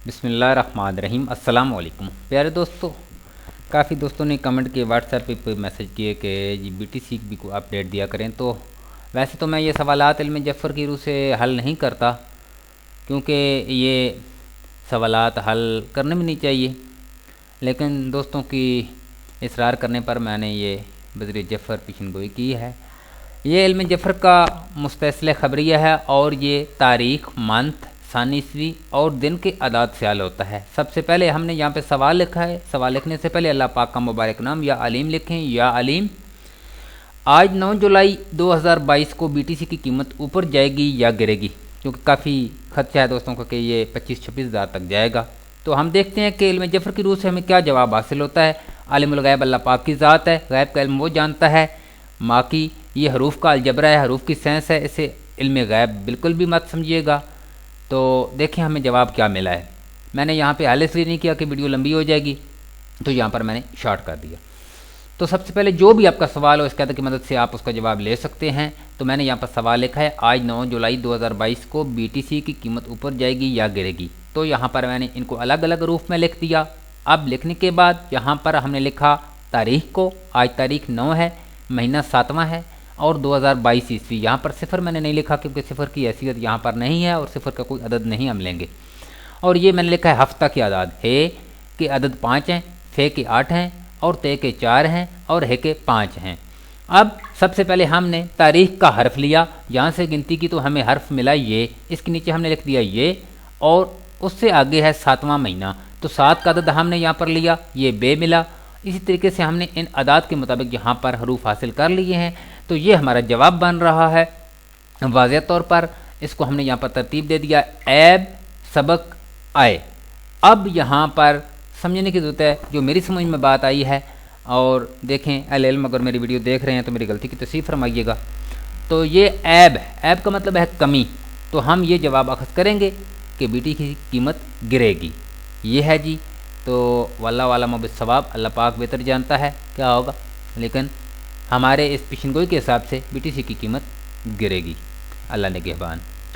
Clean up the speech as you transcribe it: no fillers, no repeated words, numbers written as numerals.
بسم اللہ الرحمن الرحیم۔ السلام علیکم پیارے دوستو، کافی دوستوں نے کمنٹ کیے، واٹس ایپ پہ میسج کیے کہ جی بی ٹی سی بھی کو اپڈیٹ دیا کریں۔ تو ویسے تو میں یہ سوالات علم جعفر کی روح سے حل نہیں کرتا، کیونکہ یہ سوالات حل کرنے بھی نہیں چاہیے، لیکن دوستوں کی اصرار کرنے پر میں نے یہ بذریعہ جعفر پیشن گوئی کی ہے۔ یہ علم جعفر کا مستحصل خبریہ ہے اور یہ تاریخ، منتھ، ثانیسوی اور دن کے اعداد سے حل ہوتا ہے۔ سب سے پہلے ہم نے یہاں پہ سوال لکھا ہے۔ سوال لکھنے سے پہلے اللہ پاک کا مبارک نام یا علیم لکھیں۔ یا علیم، آج 9 جولائی 2022 کو بی ٹی سی کی قیمت اوپر جائے گی یا گرے گی؟ کیونکہ کافی خدشہ ہے دوستوں کا کہ یہ 25-26 ہزار تک جائے گا۔ تو ہم دیکھتے ہیں کہ علم جعفر کی روح سے ہمیں کیا جواب حاصل ہوتا ہے۔ عالم الغیب اللہ پاک کی ذات ہے، غیب کا علم وہ جانتا ہے۔ ماں کی یہ حروف کا الجبرا ہے، حروف کی سائنس ہے، اسے علم غیب بالکل بھی مت سمجھیے گا۔ تو دیکھیں ہمیں جواب کیا ملا ہے۔ میں نے یہاں پہ حل اس لیے نہیں کیا کہ ویڈیو لمبی ہو جائے گی، تو یہاں پر میں نے شارٹ کر دیا۔ تو سب سے پہلے جو بھی آپ کا سوال ہو اس قاعدے کی مدد سے آپ اس کا جواب لے سکتے ہیں۔ تو میں نے یہاں پر سوال لکھا ہے، آج 9 جولائی 2022 کو بی ٹی سی کی قیمت اوپر جائے گی یا گرے گی؟ تو یہاں پر میں نے ان کو الگ الگ حروف میں لکھ دیا۔ اب لکھنے کے بعد یہاں پر ہم نے لکھا تاریخ کو، آج تاریخ 9 ہے، مہینہ 7واں ہے اور 2022 عیسوی۔ یہاں پر صفر میں نے نہیں لکھا کیونکہ صفر کی حیثیت یہاں پر نہیں ہے اور صفر کا کوئی عدد نہیں ہم لیں گے۔ اور یہ میں نے لکھا ہے ہفتہ کے اعداد، ہے کے عدد 5 ہیں، فے کے 8 ہیں اور تے کے 4 ہیں اور ہے کے 5 ہیں۔ اب سب سے پہلے ہم نے تاریخ کا حرف لیا، یہاں سے گنتی کی تو ہمیں حرف ملا یہ، اس کے نیچے ہم نے لکھ دیا یہ، اور اس سے آگے ہے 7واں مہینہ، تو 7 کا عدد ہم نے یہاں پر لیا، یہ بے ملا۔ اسی طریقے سے ہم نے ان اعداد کے مطابق یہاں پر حروف حاصل کر لیے ہیں، تو یہ ہمارا جواب بن رہا ہے۔ واضح طور پر اس کو ہم نے یہاں پر ترتیب دے دیا، عیب، سبق، آئے۔ اب یہاں پر سمجھنے کی ضرورت ہے، جو میری سمجھ میں بات آئی ہے، اور دیکھیں اہل علم اگر میری ویڈیو دیکھ رہے ہیں تو میری غلطی کی تصحیح فرمائیے گا۔ تو یہ عیب ہے، عیب کا مطلب ہے کمی، تو ہم یہ جواب اخذ کریں گے کہ بیٹی کی قیمت گرے گی، یہ ہے جی۔ تو واللہ عالم بالصواب، اللہ پاک بہتر جانتا ہے کیا ہوگا، لیکن ہمارے اس پیشن گوئی کے حساب سے بی ٹی سی کی قیمت گرے گی۔ اللہ نگہبان۔